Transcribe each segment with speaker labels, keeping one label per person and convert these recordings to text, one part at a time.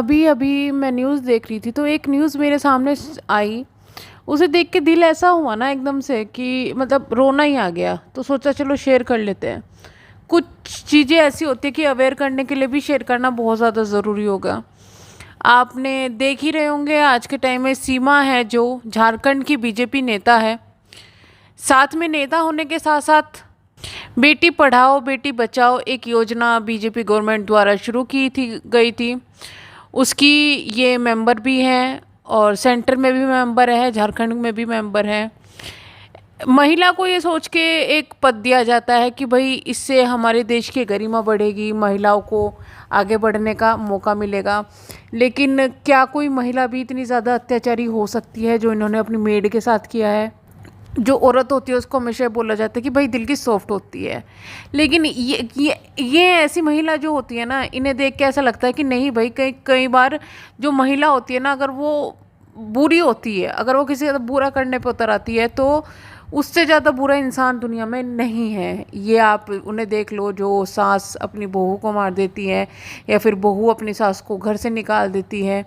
Speaker 1: अभी अभी मैं न्यूज़ देख रही थी तो एक न्यूज़ मेरे सामने आई। उसे देख के दिल ऐसा हुआ ना एकदम से कि मतलब रोना ही आ गया। तो सोचा चलो शेयर कर लेते हैं। कुछ चीज़ें ऐसी होती है कि अवेयर करने के लिए भी शेयर करना बहुत ज़्यादा ज़रूरी होगा। आपने देख ही रहे होंगे आज के टाइम में सीमा है जो झारखंड की बीजेपी नेता है। साथ में नेता होने के साथ साथ बेटी पढ़ाओ बेटी बचाओ एक योजना बीजेपी गवर्नमेंट द्वारा शुरू की थी गई थी। उसकी ये मेंबर भी हैं और सेंटर में भी मेंबर है, झारखंड में भी मेंबर है। महिला को ये सोच के एक पद दिया जाता है कि भाई इससे हमारे देश की गरिमा बढ़ेगी, महिलाओं को आगे बढ़ने का मौका मिलेगा। लेकिन क्या कोई महिला भी इतनी ज़्यादा अत्याचारी हो सकती है जो इन्होंने अपनी मेड के साथ किया है? जो औरत होती है उसको हमेशा बोला जाता है कि भाई दिल की सॉफ्ट होती है। लेकिन ये ऐसी महिला जो होती है ना, इन्हें देख के ऐसा लगता है कि नहीं भाई, कई कई बार जो महिला होती है ना, अगर वो बुरी होती है, अगर वो किसी का बुरा करने पे उतर आती है तो उससे ज़्यादा बुरा इंसान दुनिया में नहीं है। ये आप उन्हें देख लो जो सास अपनी बहू को मार देती है या फिर बहू अपनी सास को घर से निकाल देती है।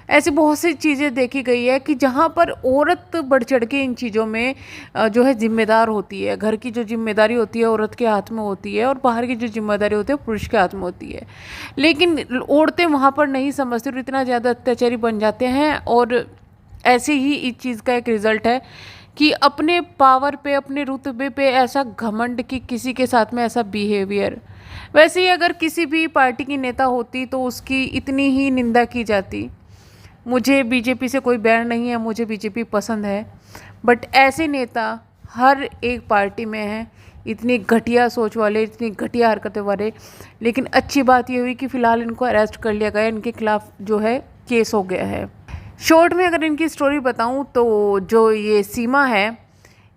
Speaker 1: ऐसी बहुत सी चीज़ें देखी गई है कि जहाँ पर औरत बढ़ चढ़ के इन चीज़ों में जो है जिम्मेदार होती है। घर की जो जिम्मेदारी होती है औरत के हाथ में होती है और बाहर की जो जिम्मेदारी होती है पुरुष के हाथ में होती है। लेकिन औरतें वहाँ पर नहीं समझती और इतना ज़्यादा अत्याचारी बन जाते हैं। और ऐसे ही इस चीज़ का एक रिज़ल्ट है कि अपने पावर पे, अपने रुतबे पे ऐसा घमंड कि किसी के साथ में ऐसा बिहेवियर। वैसे ही अगर किसी भी पार्टी की नेता होती तो उसकी इतनी ही निंदा की जाती। मुझे बीजेपी से कोई बैर नहीं है, मुझे बीजेपी पसंद है, बट ऐसे नेता हर एक पार्टी में हैं, इतनी घटिया सोच वाले, इतनी घटिया हरकतें वाले। लेकिन अच्छी बात ये हुई कि फ़िलहाल इनको अरेस्ट कर लिया गया, इनके खिलाफ जो है केस हो गया है। शॉर्ट में अगर इनकी स्टोरी बताऊं तो जो ये सीमा है,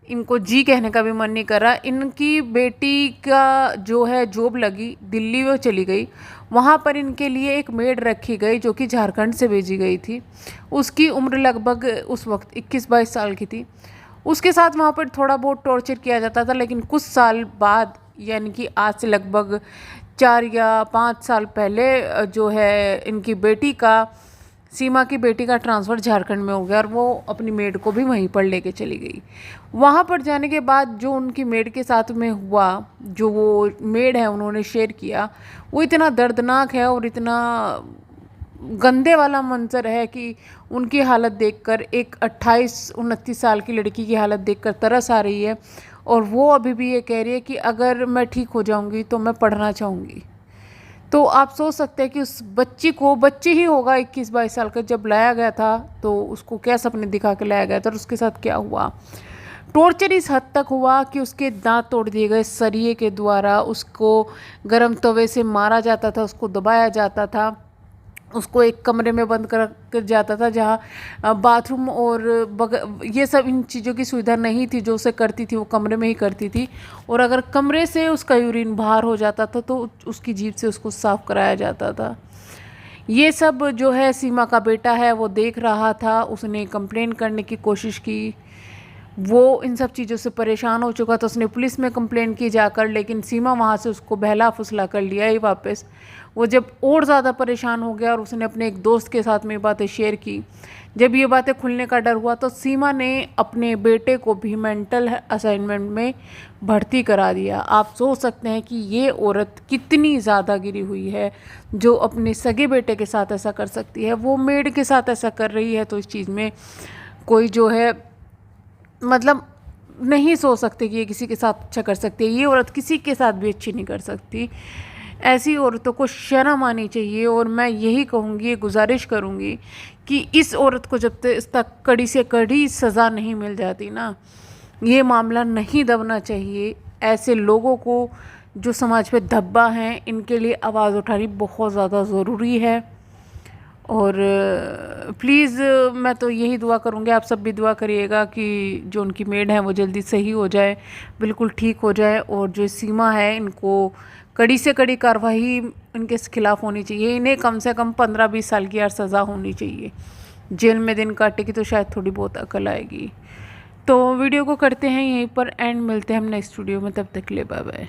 Speaker 1: इनको जी कहने का भी मन नहीं कर रहा। इनकी बेटी का जो है जॉब लगी, दिल्ली वो चली गई। वहाँ पर इनके लिए एक मेड रखी गई जो कि झारखंड से भेजी गई थी। उसकी उम्र लगभग उस वक्त 21-22 साल की थी। उसके साथ वहाँ पर थोड़ा बहुत टॉर्चर किया जाता था। लेकिन कुछ साल बाद, यानी कि आज से लगभग 4 या 5 साल पहले जो है इनकी बेटी का, सीमा की बेटी का ट्रांसफ़र झारखंड में हो गया और वो अपनी मेड को भी वहीं पर लेके चली गई। वहाँ पर जाने के बाद जो उनकी मेड के साथ में हुआ, जो वो मेड है उन्होंने शेयर किया, वो इतना दर्दनाक है और इतना गंदे वाला मंजर है कि उनकी हालत देखकर, एक 28-29 साल की लड़की की हालत देखकर तरस आ रही है। और वो अभी भी ये कह रही है कि अगर मैं ठीक हो जाऊँगी तो मैं पढ़ना चाहूँगी। तो आप सोच सकते हैं कि उस बच्ची को, बच्ची ही होगा 21-22 साल का, जब लाया गया था तो उसको क्या सपने दिखा के लाया गया था और उसके साथ क्या हुआ। टॉर्चर इस हद तक हुआ कि उसके दांत तोड़ दिए गए सरिये के द्वारा, उसको गर्म तवे से मारा जाता था, उसको दबाया जाता था, उसको एक कमरे में बंद कर जाता था जहाँ बाथरूम और ये सब इन चीज़ों की सुविधा नहीं थी। जो उसे करती थी वो कमरे में ही करती थी। और अगर कमरे से उसका यूरिन बाहर हो जाता था तो उसकी जीभ से उसको साफ कराया जाता था। ये सब जो है सीमा का बेटा है वो देख रहा था। उसने कंप्लेन करने की कोशिश की, वो इन सब चीज़ों से परेशान हो चुका था। उसने पुलिस में कंप्लेन की जाकर, लेकिन सीमा वहाँ से उसको बहला फुसला कर लिया ही वापस। वो जब और ज़्यादा परेशान हो गया और उसने अपने एक दोस्त के साथ में ये बातें शेयर की, जब ये बातें खुलने का डर हुआ तो सीमा ने अपने बेटे को भी मेंटल असाइनमेंट में भर्ती करा दिया। आप सोच सकते हैं कि ये औरत कितनी ज़्यादा गिरी हुई है जो अपने सगे बेटे के साथ ऐसा कर सकती है। वो मेड के साथ ऐसा कर रही है तो इस चीज़ में कोई जो है मतलब नहीं सोच सकते कि ये किसी के साथ अच्छा कर सकती है। ये औरत किसी के साथ भी अच्छी नहीं कर सकती। ऐसी औरतों को शर्म आनी चाहिए। और मैं यही कहूँगी, ये गुजारिश करूँगी कि इस औरत को जब तक कड़ी से कड़ी सज़ा नहीं मिल जाती ना, ये मामला नहीं दबना चाहिए। ऐसे लोगों को जो समाज पे धब्बा हैं, इनके लिए आवाज़ उठानी बहुत ज़्यादा ज़रूरी है। और प्लीज़ मैं तो यही दुआ करूँगी, आप सब भी दुआ करिएगा कि जो उनकी मेड है वो जल्दी सही हो जाए, बिल्कुल ठीक हो जाए। और जो सीमा है, इनको कड़ी से कड़ी कार्रवाई इनके खिलाफ़ होनी चाहिए। इन्हें कम से कम 15-20 साल की यार सज़ा होनी चाहिए। जेल में दिन काटेगी तो शायद थोड़ी बहुत अकल आएगी। तो वीडियो को करते हैं यहीं पर एंड, मिलते हैं हम नेक्स्ट वीडियो में। तब तक के लिए बाय बाय।